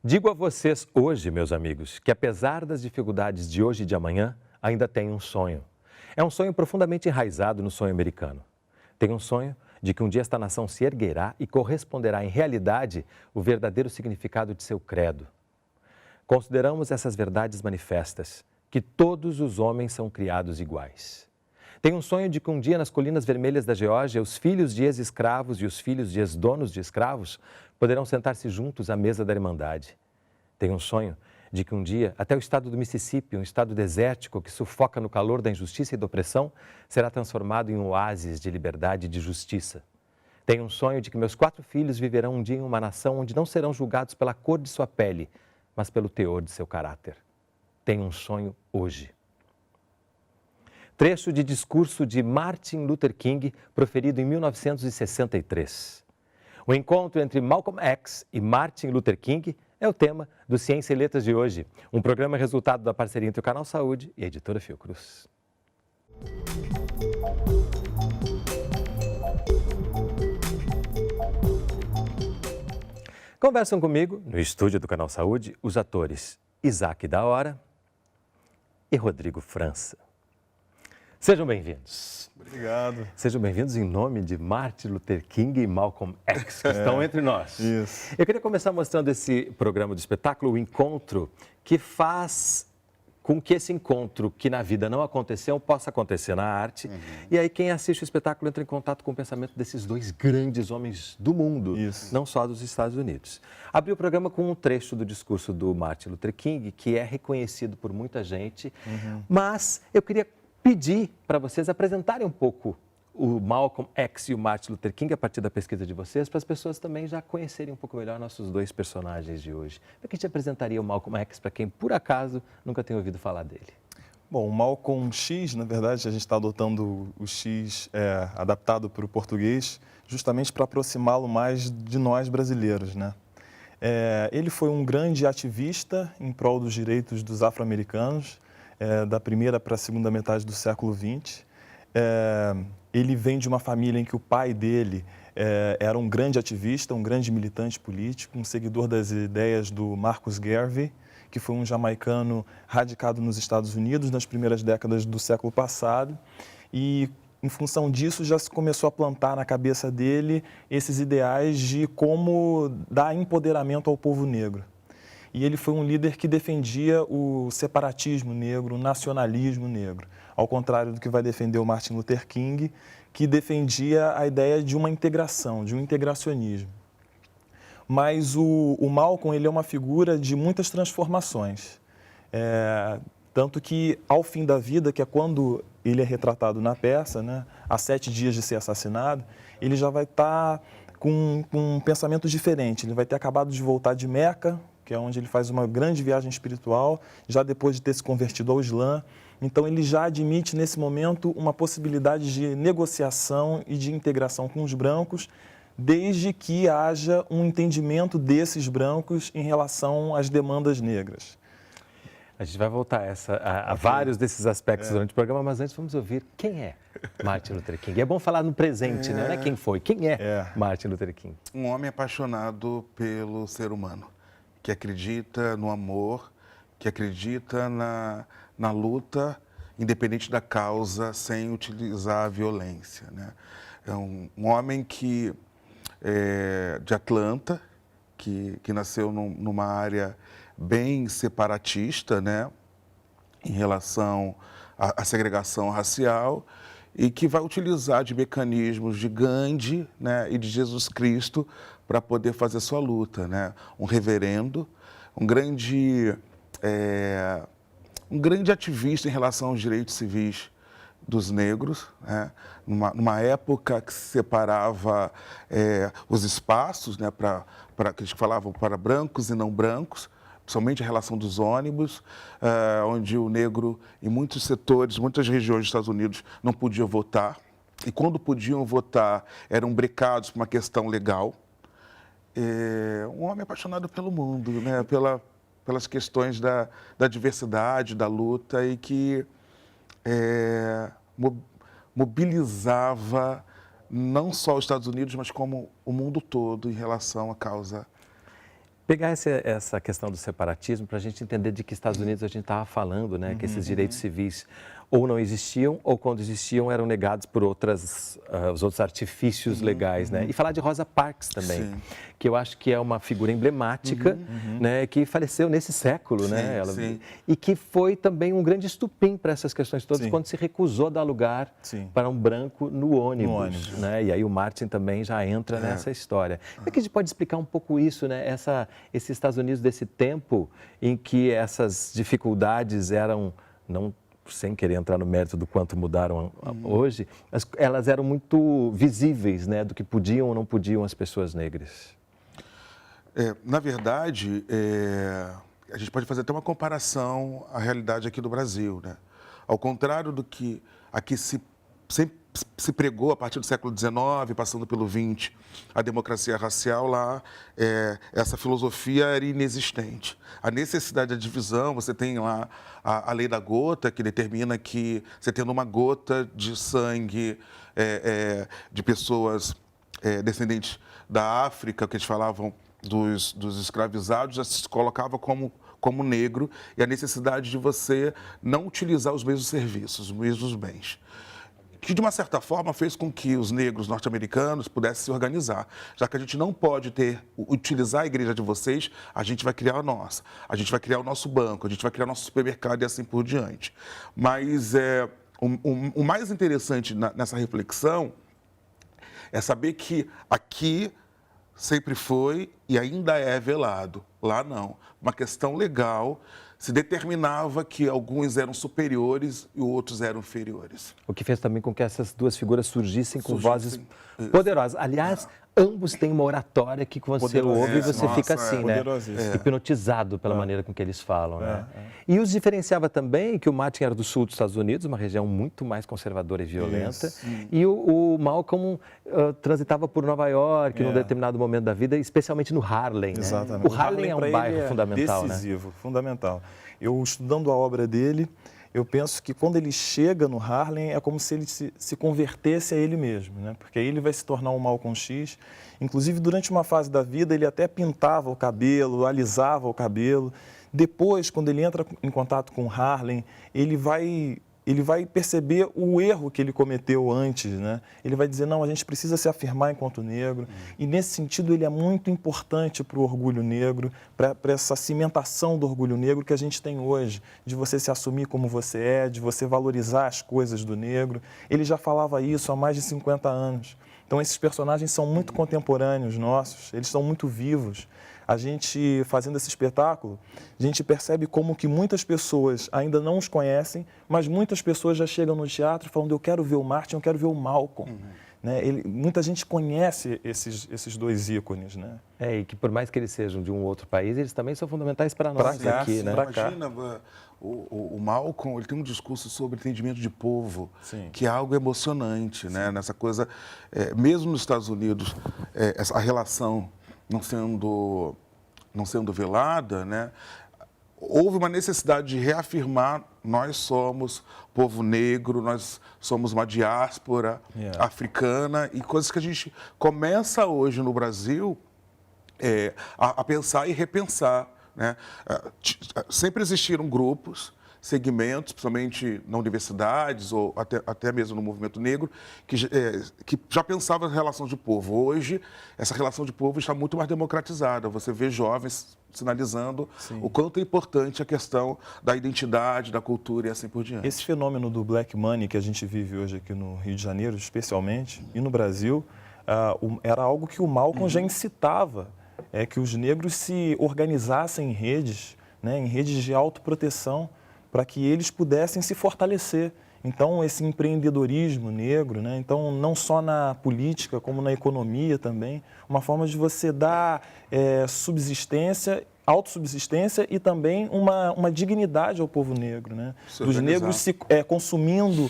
Digo a vocês hoje, meus amigos, que apesar das dificuldades de hoje e de amanhã, ainda tenho um sonho. É um sonho profundamente enraizado no sonho americano. Tenho um sonho de que um dia esta nação se erguerá e corresponderá em realidade o verdadeiro significado de seu credo. Consideramos essas verdades manifestas, que todos os homens são criados iguais. Tenho um sonho de que um dia nas colinas vermelhas da Geórgia, os filhos de ex-escravos e os filhos de ex-donos de escravos poderão sentar-se juntos à mesa da Irmandade. Tenho um sonho de que um dia, até o estado do Mississippi, um estado desértico que sufoca no calor da injustiça e da opressão, será transformado em um oásis de liberdade e de justiça. Tenho um sonho de que meus 4 filhos viverão um dia em uma nação onde não serão julgados pela cor de sua pele, mas pelo teor de seu caráter. Tenho um sonho hoje. Trecho de discurso de Martin Luther King, proferido em 1963. O encontro entre Malcolm X e Martin Luther King é o tema do Ciência e Letras de hoje, um programa resultado da parceria entre o Canal Saúde e a Editora Fiocruz. Conversam comigo, no estúdio do Canal Saúde, os atores Isaac da Hora e Rodrigo França. Sejam bem-vindos. Obrigado. Sejam bem-vindos em nome de Martin Luther King e Malcolm X, que estão entre nós. Isso. Eu queria começar mostrando esse programa de espetáculo, o Encontro, que faz com que esse encontro, que na vida não aconteceu, possa acontecer na arte. E aí quem assiste o espetáculo entra em contato com o pensamento desses 2 grandes homens do mundo, não só dos Estados Unidos. Abri o programa com um trecho do discurso do Martin Luther King, que é reconhecido por muita gente, mas eu queria pedir para vocês apresentarem um pouco o Malcolm X e o Martin Luther King a partir da pesquisa de vocês, para as pessoas também já conhecerem um pouco melhor nossos 2 personagens de hoje. Para que a gente apresentaria o Malcolm X para quem, por acaso, nunca tenha ouvido falar dele? Bom, o Malcolm X, na verdade, a gente está adotando o X adaptado para o português, justamente para aproximá-lo mais de nós brasileiros, né? Ele foi um grande ativista em prol dos direitos dos afro-americanos, da primeira para a segunda metade do século XX. Ele vem de uma família em que o pai dele era um grande ativista, um grande militante político, um seguidor das ideias do Marcus Garvey, que foi um jamaicano radicado nos Estados Unidos nas primeiras décadas do século passado. E, em função disso, já se começou a plantar na cabeça dele esses ideais de como dar empoderamento ao povo negro. E ele foi um líder que defendia o separatismo negro, o nacionalismo negro, ao contrário do que vai defender o Martin Luther King, que defendia a ideia de uma integração, de um integracionismo. Mas o Malcolm, ele é uma figura de muitas transformações. Tanto que, ao fim da vida, que é quando ele é retratado na peça, né, há 7 dias de ser assassinado, ele já vai estar com um pensamento diferente. Ele vai ter acabado de voltar de Meca, que é onde ele faz uma grande viagem espiritual, já depois de ter se convertido ao Islã. Então, ele já admite, nesse momento, uma possibilidade de negociação e de integração com os brancos, desde que haja um entendimento desses brancos em relação às demandas negras. A gente vai voltar a vários desses aspectos durante o programa, mas antes vamos ouvir quem é Martin Luther King. É bom falar no presente, né? Não é quem foi, quem é Martin Luther King? Um homem apaixonado pelo ser humano, que acredita no amor, que acredita na luta, independente da causa, sem utilizar a violência, né? É um homem que de Atlanta, que nasceu numa área bem separatista, né, em relação à segregação racial, e que vai utilizar de mecanismos de Gandhi, né, e de Jesus Cristo para poder fazer sua luta, né? Um reverendo, um grande ativista em relação aos direitos civis dos negros, né? Numa época que se separava os espaços, né, que eles falavam para brancos e não brancos, principalmente a relação dos ônibus, onde o negro, em muitos setores, muitas regiões dos Estados Unidos, não podia votar. E quando podiam votar, eram brecados por uma questão legal. Um homem apaixonado pelo mundo, né? Pelas questões da diversidade, da luta, e que mobilizava não só os Estados Unidos, mas como o mundo todo em relação à causa Pegar essa questão do separatismo para a gente entender de que Estados Unidos a gente estava falando, né? Que esses direitos civis ou não existiam ou quando existiam eram negados por os outros artifícios legais, né? E falar de Rosa Parks também, Sim. que eu acho que é uma figura emblemática, né? Que faleceu nesse século, né? Sim. E que foi também um grande estupim para essas questões todas Sim. quando se recusou a dar lugar Sim. para um branco no ônibus, No ônibus. né? E aí o Martin também já entra nessa história. Como é que a gente pode explicar um pouco isso, né? Esses Estados Unidos desse tempo em que essas dificuldades eram, não sem querer entrar no mérito do quanto mudaram hoje, elas eram muito visíveis, né? Do que podiam ou não podiam as pessoas negras. Na verdade, a gente pode fazer até uma comparação à realidade aqui do Brasil, né? Ao contrário do que aqui sempre se pregou a partir do século XIX, passando pelo XX, a democracia racial lá, essa filosofia era inexistente. A necessidade da divisão, você tem lá a lei da gota, que determina que você tendo uma gota de sangue de pessoas descendentes da África, que eles falavam dos escravizados, já se colocava como negro, e a necessidade de você não utilizar os mesmos serviços, os mesmos bens. Que, de uma certa forma, fez com que os negros norte-americanos pudessem se organizar. Já que a gente não pode utilizar a igreja de vocês, a gente vai criar a nossa. A gente vai criar o nosso banco, a gente vai criar o nosso supermercado e assim por diante. Mas o mais interessante nessa reflexão é saber que aqui sempre foi e ainda é velado. Lá não. Uma questão legal, se determinava que alguns eram superiores e outros eram inferiores. O que fez também com que essas duas figuras surgissem com vozes poderosas. Aliás, ambos têm uma oratória que você ouve e você fica assim, né? Hipnotizado pela maneira com que eles falam, né? E os diferenciava também que o Martin era do sul dos Estados Unidos, uma região muito mais conservadora e violenta, e o Malcolm transitava por Nova York num determinado momento da vida, especialmente no Harlem, né? Exatamente. O Harlem é um bairro fundamental, decisivo, fundamental. Eu, estudando a obra dele, eu penso que quando ele chega no Harlem é como se ele se convertesse a ele mesmo, né? Porque aí ele vai se tornar um Malcolm X. Inclusive, durante uma fase da vida, ele até pintava o cabelo, alisava o cabelo. Depois, quando ele entra em contato com Harlem, ele vai perceber o erro que ele cometeu antes, né? Ele vai dizer, não, a gente precisa se afirmar enquanto negro. E, nesse sentido, ele é muito importante para o orgulho negro, para essa cimentação do orgulho negro que a gente tem hoje, de você se assumir como você é, de você valorizar as coisas do negro. Ele já falava isso há mais de 50 anos. Então, esses personagens são muito contemporâneos nossos, eles são muito vivos. A gente, fazendo esse espetáculo, a gente percebe como que muitas pessoas ainda não os conhecem, mas muitas pessoas já chegam no teatro falando, eu quero ver o Martin, eu quero ver o Malcolm. Né? Muita gente conhece esses dois ícones, né? E que por mais que eles sejam de um outro país, eles também são fundamentais para nós aqui, né? Imagina, o Malcolm, ele tem um discurso sobre entendimento de povo, Sim. que é algo emocionante, né? Nessa coisa, mesmo nos Estados Unidos, a relação não sendo velada, né? Houve uma necessidade de reafirmar, nós somos povo negro, nós somos uma diáspora africana, e coisas que a gente começa hoje no Brasil a pensar e repensar, né? Sempre existiram grupos, segmentos, principalmente na universidades ou até mesmo no movimento negro, que já pensavam na relação de povo. Hoje, essa relação de povo está muito mais democratizada. Você vê jovens sinalizando o quanto é importante a questão da identidade, da cultura e assim por diante. Esse fenômeno do Black Money que a gente vive hoje aqui no Rio de Janeiro, especialmente, e no Brasil, era algo que o Malcolm já incitava, que os negros se organizassem em redes, né, em redes de autoproteção, para que eles pudessem se fortalecer. Então, esse empreendedorismo negro, né? Então, não só na política, como na economia também, uma forma de você dar subsistência, autossubsistência e também uma dignidade ao povo negro, né? Dos negros consumindo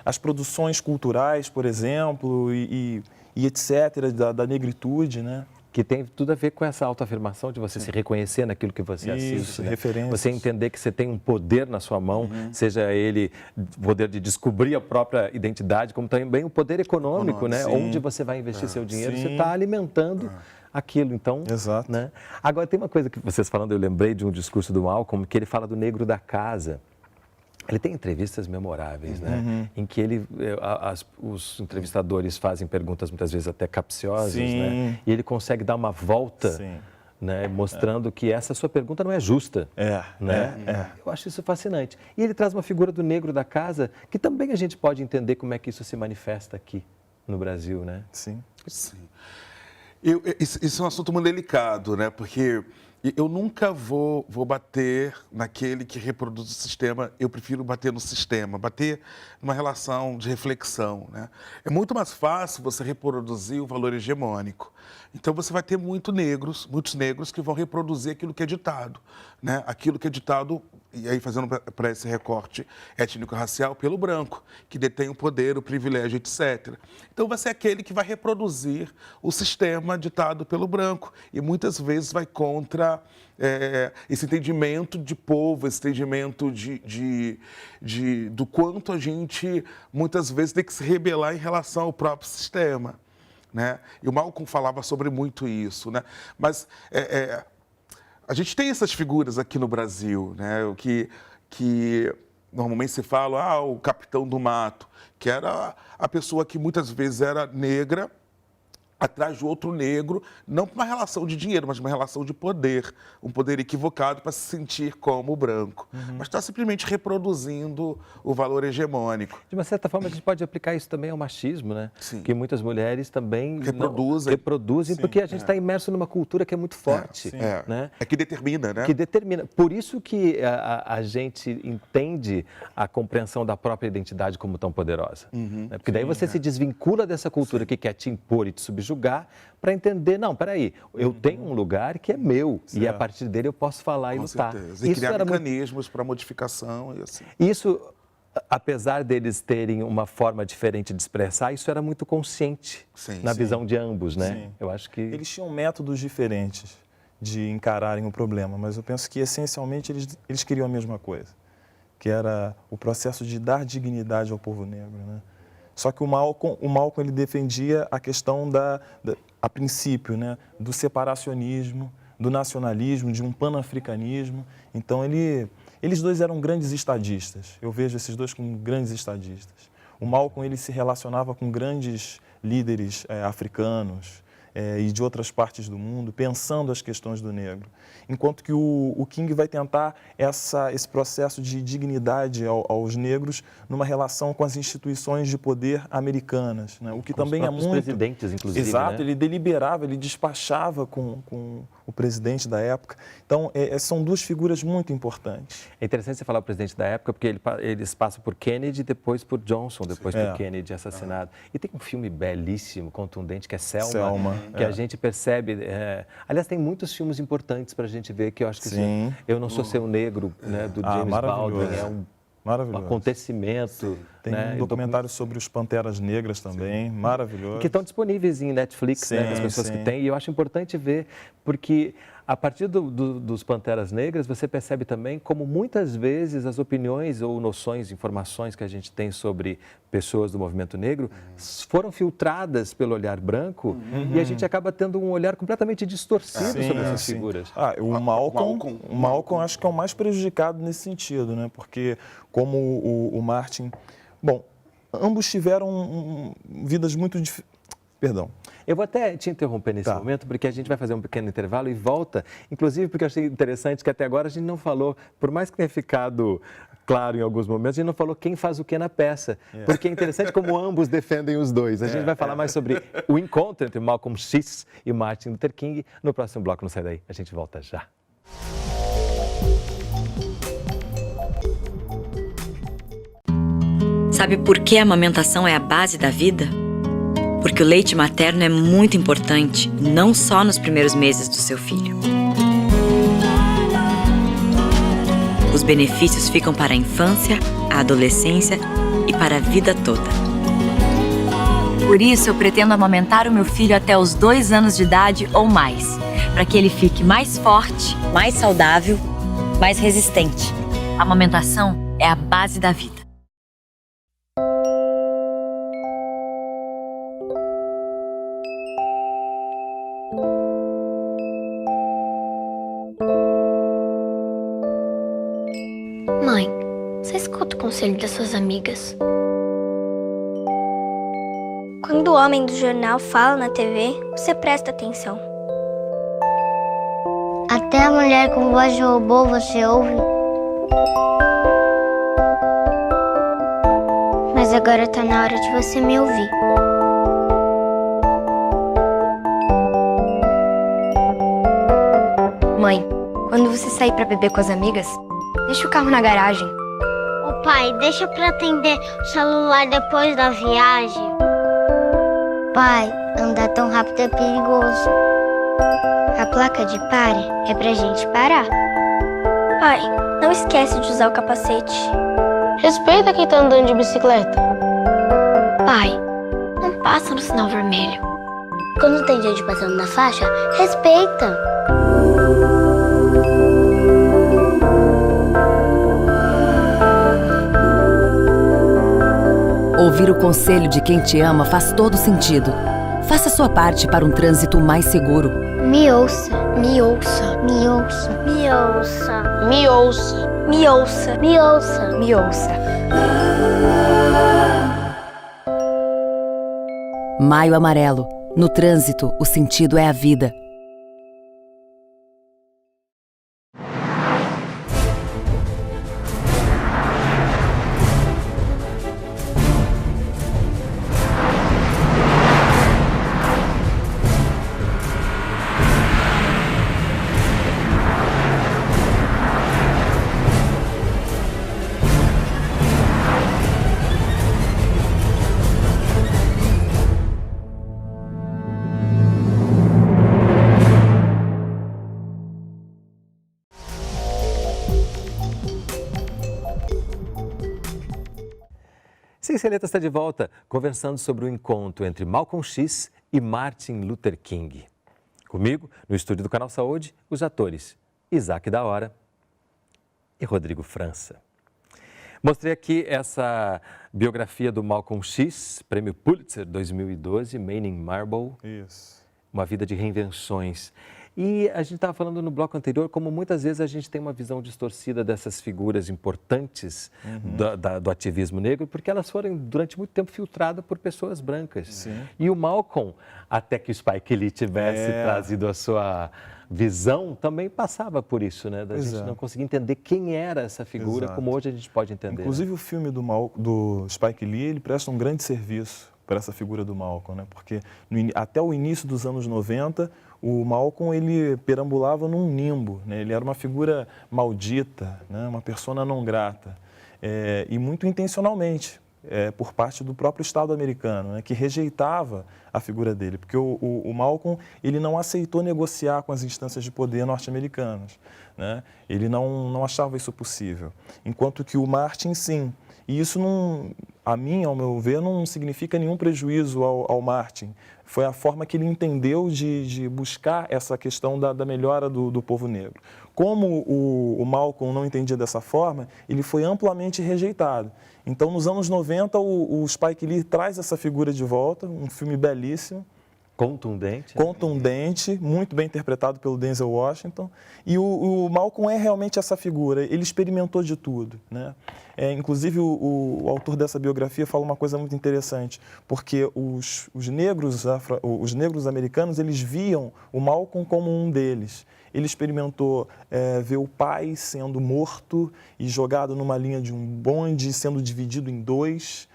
as produções culturais, por exemplo, e etc., da negritude, né? Que tem tudo a ver com essa autoafirmação de você se reconhecer naquilo que você assiste, né? Referências. Você entender que você tem um poder na sua mão, seja ele o poder de descobrir a própria identidade, como também o poder econômico, né? Onde você vai investir seu dinheiro, você está alimentando aquilo. Então, Exato. né? Agora, tem uma coisa que vocês falando, eu lembrei de um discurso do Malcolm, que ele fala do negro da casa. Ele tem entrevistas memoráveis, né? Em que os entrevistadores fazem perguntas muitas vezes até capciosas, né? E ele consegue dar uma volta, né? Mostrando que essa sua pergunta não é justa. Né? Eu acho isso fascinante. E ele traz uma figura do negro da casa que também a gente pode entender como é que isso se manifesta aqui no Brasil, né? Sim. Isso é um assunto muito delicado, né? Porque eu nunca vou bater naquele que reproduz o sistema, eu prefiro bater no sistema, bater numa relação de reflexão, né? É muito mais fácil você reproduzir o valor hegemônico. Então você vai ter muitos negros que vão reproduzir aquilo que é ditado, né? Aquilo que é ditado, e aí fazendo para esse recorte étnico-racial, pelo branco, que detém o poder, o privilégio, etc. Então vai ser aquele que vai reproduzir o sistema ditado pelo branco e muitas vezes vai contra esse entendimento de povo, esse entendimento do quanto a gente muitas vezes tem que se rebelar em relação ao próprio sistema, né? E o Malcolm falava sobre muito isso, né? Mas a gente tem essas figuras aqui no Brasil, né? O que normalmente se fala, o capitão do mato, que era a pessoa que muitas vezes era negra, atrás de outro negro, não por uma relação de dinheiro, mas uma relação de poder, um poder equivocado para se sentir como branco. Mas está simplesmente reproduzindo o valor hegemônico. De uma certa forma, a gente pode aplicar isso também ao machismo, né? Sim. Que muitas mulheres também reproduzem, porque a gente está imerso numa cultura que é muito forte. Né? É que determina, né? Que determina. Por isso que a gente entende a compreensão da própria identidade como tão poderosa. Né? Porque daí você se desvincula dessa cultura que quer te impor e te subjugar para entender, não, peraí, eu tenho um lugar que é meu e a partir dele eu posso falar e lutar. Certeza. E criar mecanismos para modificação e assim. Isso, apesar deles terem uma forma diferente de expressar, isso era muito consciente na visão de ambos, né? Sim. Eu acho que... Eles tinham métodos diferentes de encararem o problema, mas eu penso que essencialmente eles queriam a mesma coisa, que era o processo de dar dignidade ao povo negro, né? Só que o Malcolm ele defendia a questão a princípio, né, do separacionismo, do nacionalismo, de um panafricanismo. Então, eles dois eram grandes estadistas. Eu vejo esses dois como grandes estadistas. O Malcolm ele se relacionava com grandes líderes africanos e de outras partes do mundo, pensando as questões do negro. Enquanto que o King vai tentar esse processo de dignidade aos negros numa relação com as instituições de poder americanas, né? O que com também os é muito... presidentes, inclusive. Exato, né? Ele deliberava, ele despachava com o presidente da época. Então, são duas figuras muito importantes. É interessante você falar o presidente da época, porque eles passam por Kennedy, depois por Johnson, depois por Kennedy assassinado. E tem um filme belíssimo, contundente, que é Selma, que a gente percebe... Aliás, tem muitos filmes importantes para a gente ver, que eu acho que assim, Eu Não Sou Seu Negro, né, do James Baldwin, é um acontecimento. Tem um documentário sobre os Panteras Negras também, maravilhoso. Que estão disponíveis em Netflix, né, das pessoas que têm. E eu acho importante ver, porque a partir dos Panteras Negras, você percebe também como muitas vezes as opiniões ou noções, informações que a gente tem sobre pessoas do movimento negro foram filtradas pelo olhar branco e a gente acaba tendo um olhar completamente distorcido sobre essas figuras. O Malcolm acho que é o mais prejudicado nesse sentido, né? Porque como o Martin... Bom, ambos tiveram vidas muito diferentes. Perdão. Eu vou até te interromper nesse momento, porque a gente vai fazer um pequeno intervalo e volta, inclusive porque eu achei interessante que até agora a gente não falou, por mais que tenha ficado claro em alguns momentos, a gente não falou quem faz o que na peça, porque é interessante como ambos defendem os dois. A gente vai falar mais sobre o encontro entre Malcolm X e Martin Luther King no próximo bloco. Não sai daí, a gente volta já. Sabe por que a amamentação é a base da vida? Porque o leite materno é muito importante, não só nos primeiros meses do seu filho. Os benefícios ficam para a infância, a adolescência e para a vida toda. Por isso, eu pretendo amamentar o meu filho até os 2 anos de idade ou mais, para que ele fique mais forte, mais saudável, mais resistente. A amamentação é a base da vida. Mãe, você escuta o conselho das suas amigas? Quando o homem do jornal fala na TV, você presta atenção. Até a mulher com voz de robô você ouve? Mas agora tá na hora de você me ouvir. Mãe, quando você sair pra beber com as amigas, deixa o carro na garagem. Ô pai, deixa pra atender o celular depois da viagem. Pai, andar tão rápido é perigoso. A placa de pare é pra gente parar. Pai, não esquece de usar o capacete. Respeita quem tá andando de bicicleta. Pai, não passa no sinal vermelho. Quando tem gente passando na faixa, respeita. Ouvir o conselho de quem te ama faz todo sentido. Faça sua parte para um trânsito mais seguro. Me ouça. Me ouça. Me ouça. Me ouça. Me ouça. Me ouça. Me ouça. Me ouça. Maio Amarelo. No trânsito, o sentido é a vida. Ciência está de volta, conversando sobre o encontro entre Malcolm X e Martin Luther King. Comigo, no estúdio do Canal Saúde, os atores Isaac da Hora e Rodrigo França. Mostrei aqui essa biografia do Malcolm X, Prêmio Pulitzer 2012, Man in Marble. Isso. Uma vida de reinvenções. E a gente estava falando no bloco anterior como muitas vezes a gente tem uma visão distorcida dessas figuras importantes do ativismo negro, porque elas foram durante muito tempo filtradas por pessoas brancas. Sim. E o Malcolm, até que o Spike Lee tivesse trazido a sua visão, também passava por isso, né? Da gente não conseguir entender quem era essa figura, como hoje a gente pode entender. Inclusive o filme do Spike Lee, ele presta um grande serviço para essa figura do Malcolm, né? Porque até o início dos anos 90, o Malcolm, ele perambulava num limbo, né? Ele era uma figura maldita, né? Uma persona não grata, e muito intencionalmente, por parte do próprio Estado americano, né? Que rejeitava a figura dele, porque o Malcolm, ele não aceitou negociar com as instâncias de poder norte-americanas, né? Ele não achava isso possível, enquanto que o Martin, sim. E isso, ao meu ver, não significa nenhum prejuízo ao Martin. Foi a forma que ele entendeu de buscar essa questão da melhora do povo negro. Como o Malcolm não entendia dessa forma, ele foi amplamente rejeitado. Então, nos anos 90, o Spike Lee traz essa figura de volta, um filme belíssimo. Contundente. Contundente, muito bem interpretado pelo Denzel Washington. E o Malcolm é realmente essa figura, ele experimentou de tudo, né? Inclusive, o autor dessa biografia fala uma coisa muito interessante, porque os negros americanos, eles viam o Malcolm como um deles. Ele experimentou ver o pai sendo morto e jogado numa linha de um bonde, sendo dividido em dois.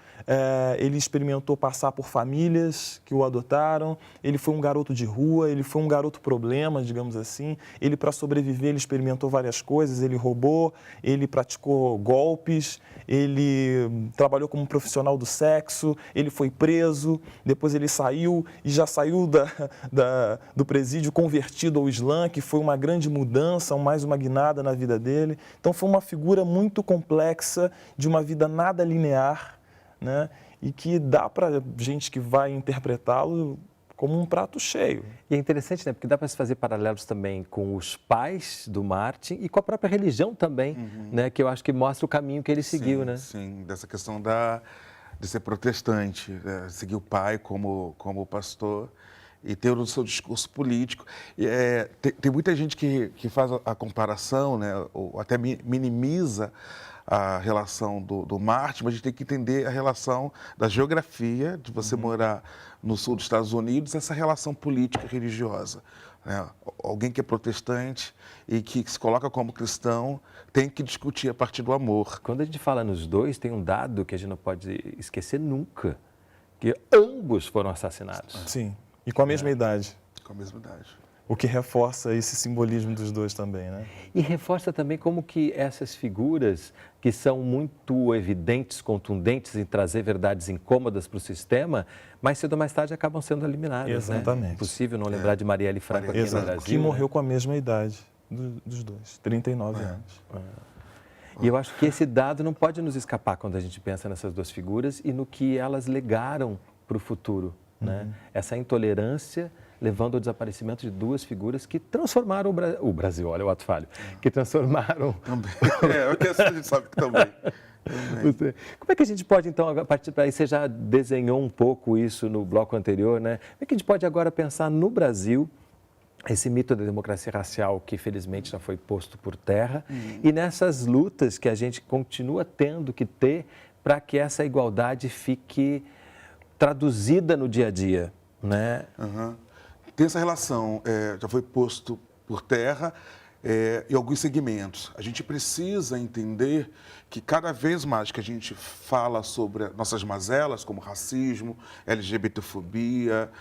Ele experimentou passar por famílias que o adotaram, ele foi um garoto de rua, ele foi um garoto problema, digamos assim. Ele, para sobreviver, ele experimentou várias coisas, ele roubou, ele praticou golpes, ele trabalhou como profissional do sexo, ele foi preso, depois ele saiu e já saiu do presídio convertido ao Islã, que foi uma grande mudança, mais uma guinada na vida dele. Então foi uma figura muito complexa, de uma vida nada linear, né? E que dá para gente que vai interpretá-lo como um prato cheio. E é interessante, né? Porque dá para se fazer paralelos também com os pais do Martin e com a própria religião também, né? Que eu acho que mostra o caminho que ele seguiu, né? Sim, dessa questão de ser protestante, seguir o pai como pastor e ter o seu discurso político. Tem muita gente que faz a comparação, né, ou até minimiza a relação do Martin, mas a gente tem que entender a relação da geografia, de você morar no sul dos Estados Unidos, essa relação política e religiosa. Né? Alguém que é protestante e que se coloca como cristão tem que discutir a partir do amor. Quando a gente fala nos dois, tem um dado que a gente não pode esquecer nunca, que ambos foram assassinados. Sim, e com a mesma idade. Com a mesma idade. O que reforça esse simbolismo dos dois também, né? E reforça também como que essas figuras, que são muito evidentes, contundentes em trazer verdades incômodas para o sistema, mais cedo ou mais tarde acabam sendo eliminadas. Exatamente. Né? Impossível não lembrar de Marielle Franco aqui no Brasil. Que morreu com a mesma idade dos dois, 39 anos. E eu acho que esse dado não pode nos escapar quando a gente pensa nessas duas figuras e no que elas legaram para o futuro. Né? Essa intolerância levando ao desaparecimento de duas figuras que transformaram o Brasil, olha o ato falho, que transformaram... Também. A gente sabe que também. Como é que a gente pode, então, a partir daí, você já desenhou um pouco isso no bloco anterior, né? Como é que a gente pode agora pensar no Brasil, esse mito da democracia racial que, felizmente, já foi posto por terra, e nessas lutas que a gente continua tendo que ter para que essa igualdade fique traduzida no dia a dia, né? Tem essa relação, já foi posto por terra em alguns segmentos. A gente precisa entender que cada vez mais que a gente fala sobre nossas mazelas, como racismo, LGBTfobia,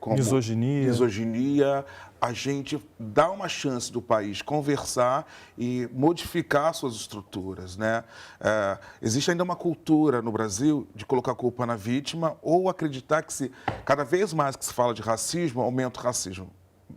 como misoginia, a gente dá uma chance do país conversar e modificar suas estruturas, né? Existe ainda uma cultura no Brasil de colocar a culpa na vítima ou acreditar que cada vez mais que se fala de racismo, aumenta o racismo.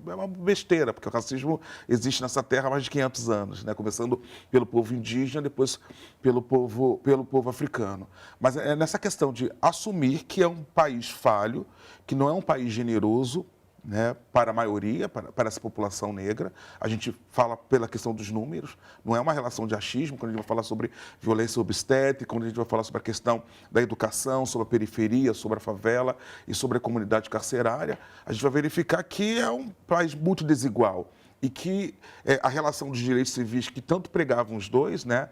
É uma besteira, porque o racismo existe nessa terra há mais de 500 anos, né? Começando pelo povo indígena, depois pelo povo africano. Mas é nessa questão de assumir que é um país falho, que não é um país generoso, né, para a maioria, para essa população negra. A gente fala pela questão dos números, não é uma relação de achismo, quando a gente vai falar sobre violência obstétrica, quando a gente vai falar sobre a questão da educação, sobre a periferia, sobre a favela e sobre a comunidade carcerária, a gente vai verificar que é um país muito desigual e que a relação dos direitos civis que tanto pregavam os dois, né,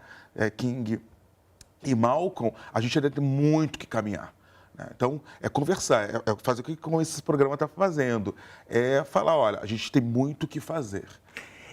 King e Malcolm, a gente ainda tem muito que caminhar. Então, é conversar, é fazer o que como esse programa está fazendo, é falar, olha, a gente tem muito o que fazer.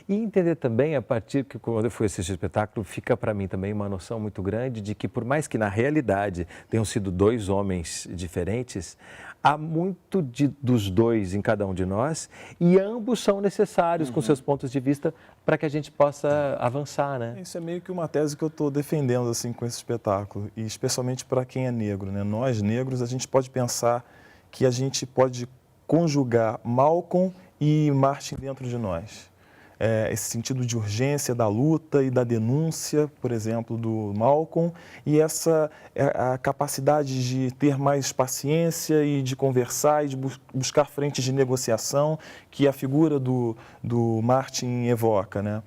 E entender também, a partir que quando eu fui assistir o espetáculo, fica para mim também uma noção muito grande de que, por mais que na realidade tenham sido dois homens diferentes, há muito dos dois em cada um de nós e ambos são necessários com seus pontos de vista para que a gente possa avançar, né? Isso é meio que uma tese que eu estou defendendo assim com esse espetáculo, e especialmente para quem é negro, né? Nós, negros, a gente pode pensar que a gente pode conjugar Malcolm e Martin dentro de nós. Esse sentido de urgência da luta e da denúncia, por exemplo, do Malcolm, e a capacidade de ter mais paciência e de conversar e de buscar frentes de negociação que a figura do Martin evoca, né?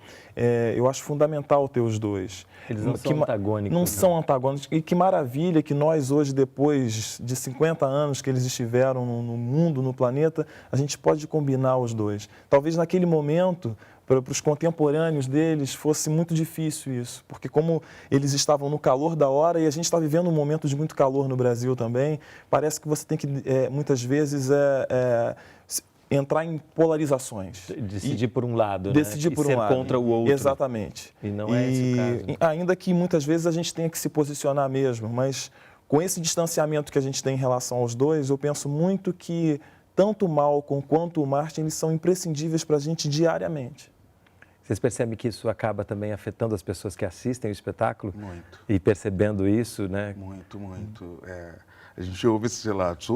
Eu acho fundamental ter os dois. Eles não são antagônicos. Não são antagônicos. E que maravilha que nós hoje, depois de 50 anos que eles estiveram no mundo, no planeta, a gente pode combinar os dois. Talvez naquele momento, para os contemporâneos deles, fosse muito difícil isso, porque como eles estavam no calor da hora, e a gente está vivendo um momento de muito calor no Brasil também, parece que você tem que, muitas vezes, entrar em polarizações. Decidir por um lado, decidir né? por ser um lado. Contra o outro. Exatamente. E não é esse o caso. Né? Ainda que muitas vezes a gente tenha que se posicionar mesmo, mas com esse distanciamento que a gente tem em relação aos dois, eu penso muito que tanto o Malcolm quanto o Martin, eles são imprescindíveis para a gente diariamente. Vocês percebem que isso acaba também afetando as pessoas que assistem o espetáculo? Muito. E percebendo isso, né? Muito, muito. A gente ouve esses relatos.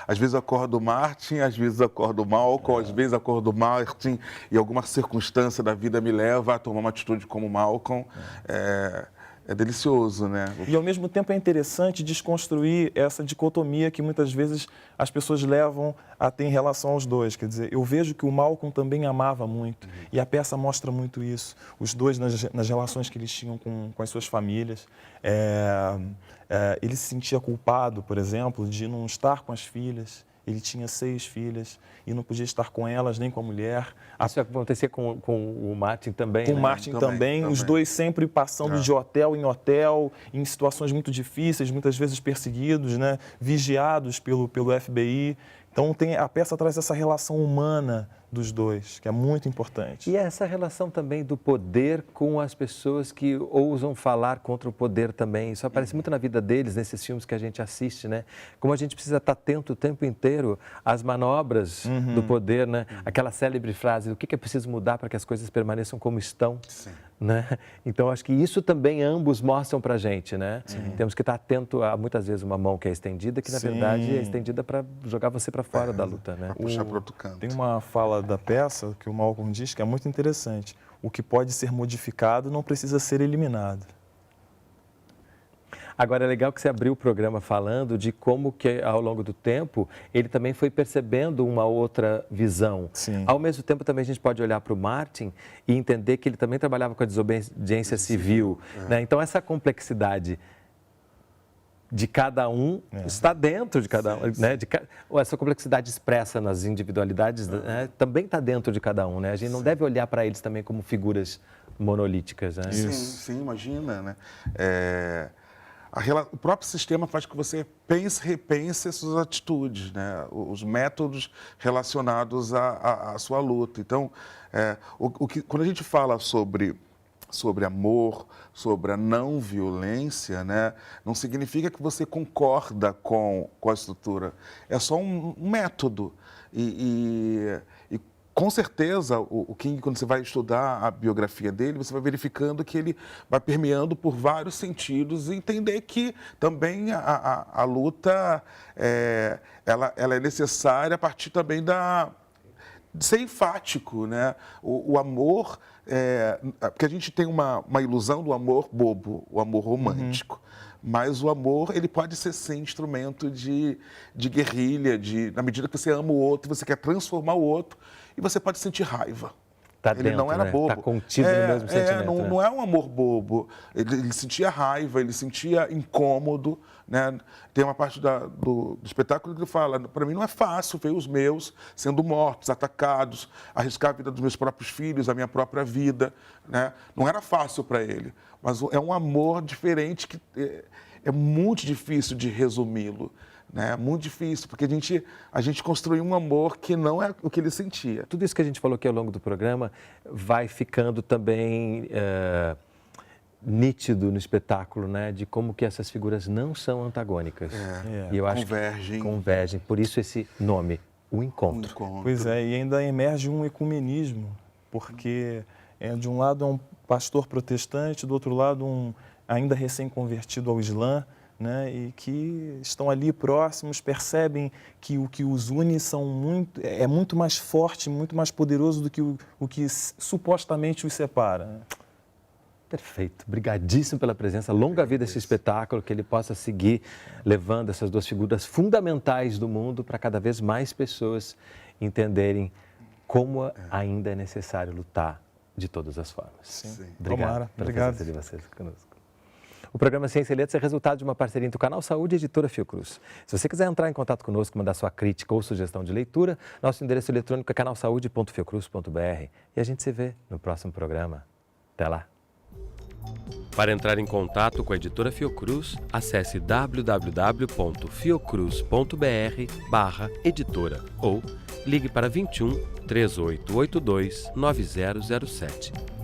Às vezes acorda o Martin, às vezes acorda o Malcolm, às vezes acorda o Martin e alguma circunstância da vida me leva a tomar uma atitude como o Malcolm. É delicioso, né? E, ao mesmo tempo, é interessante desconstruir essa dicotomia que muitas vezes as pessoas levam a ter em relação aos dois. Quer dizer, eu vejo que o Malcolm também amava muito, e a peça mostra muito isso. Os dois nas relações que eles tinham com as suas famílias. Ele se sentia culpado, por exemplo, de não estar com as filhas. Ele tinha 6 filhas e não podia estar com elas nem com a mulher. Isso acontecia com o Martin também, Com né? o Martin também, os dois sempre passando de hotel em hotel, em situações muito difíceis, muitas vezes perseguidos, né? Vigiados pelo FBI. Então a peça traz essa relação humana dos dois, que é muito importante. E essa relação também do poder com as pessoas que ousam falar contra o poder também. Isso aparece muito na vida deles, nesses filmes que a gente assiste, né? Como a gente precisa estar atento o tempo inteiro às manobras do poder, né? Aquela célebre frase, o que é preciso mudar para que as coisas permaneçam como estão? Sim. Né? Então, acho que isso também ambos mostram para a gente, né? Temos que estar atento a, muitas vezes, uma mão que é estendida, que na verdade é estendida para jogar você para fora da luta, né? Para puxar para outro canto. Tem uma fala da peça que o Malcolm diz que é muito interessante. O que pode ser modificado não precisa ser eliminado. Agora, é legal que você abriu o programa falando de como que, ao longo do tempo, ele também foi percebendo uma outra visão. Sim. Ao mesmo tempo, também a gente pode olhar para o Martin e entender que ele também trabalhava com a desobediência civil. Né? Então, essa complexidade de cada um está dentro de cada um. Né? Essa complexidade expressa nas individualidades né? Também está dentro de cada um. Né? A gente não deve olhar para eles também como figuras monolíticas. Né? Sim, imagina, né? O próprio sistema faz com que você repense as suas atitudes, né? Os métodos relacionados à sua luta. Então, quando a gente fala sobre amor, sobre a não violência, né? Não significa que você concorda com a estrutura. É só um método. E com certeza, o King, quando você vai estudar a biografia dele, você vai verificando que ele vai permeando por vários sentidos e entender que também a luta ela é necessária a partir também de ser enfático, né? O amor, porque a gente tem uma ilusão do amor bobo, o amor romântico. Mas o amor, ele pode ser, sim, instrumento de guerrilha, na medida que você ama o outro, você quer transformar o outro, e você pode sentir raiva. Ele dentro, não era bobo. Está contido no mesmo sentimento. Não é um amor bobo. Ele sentia raiva, ele sentia incômodo. Né? Tem uma parte do espetáculo que ele fala, para mim não é fácil ver os meus sendo mortos, atacados, arriscar a vida dos meus próprios filhos, a minha própria vida. Né? Não era fácil para ele, mas é um amor diferente que é muito difícil de resumi-lo. Né? Muito difícil, porque a gente construiu um amor que não é o que ele sentia. Tudo isso que a gente falou aqui ao longo do programa vai ficando também nítido no espetáculo, né? De como que essas figuras não são antagônicas. E eu acho que convergem. Por isso esse nome, o encontro. Pois é, e ainda emerge um ecumenismo, porque de um lado é um pastor protestante, do outro lado um ainda recém-convertido ao Islã, né, e que estão ali próximos, percebem que o que os une é muito mais forte, muito mais poderoso do que o que supostamente os separa. Né? Perfeito. Obrigadíssimo pela presença. Longa vida esse espetáculo, que ele possa seguir levando essas duas figuras fundamentais do mundo para cada vez mais pessoas entenderem como ainda é necessário lutar de todas as formas. Sim. Obrigado pela Obrigado. presença de vocês conosco. O programa Ciência e Letras é resultado de uma parceria entre o Canal Saúde e a Editora Fiocruz. Se você quiser entrar em contato conosco, mandar sua crítica ou sugestão de leitura, nosso endereço eletrônico é canalsaude.fiocruz.br. E a gente se vê no próximo programa. Até lá! Para entrar em contato com a Editora Fiocruz, acesse www.fiocruz.br/editora ou ligue para 21 3882 9007.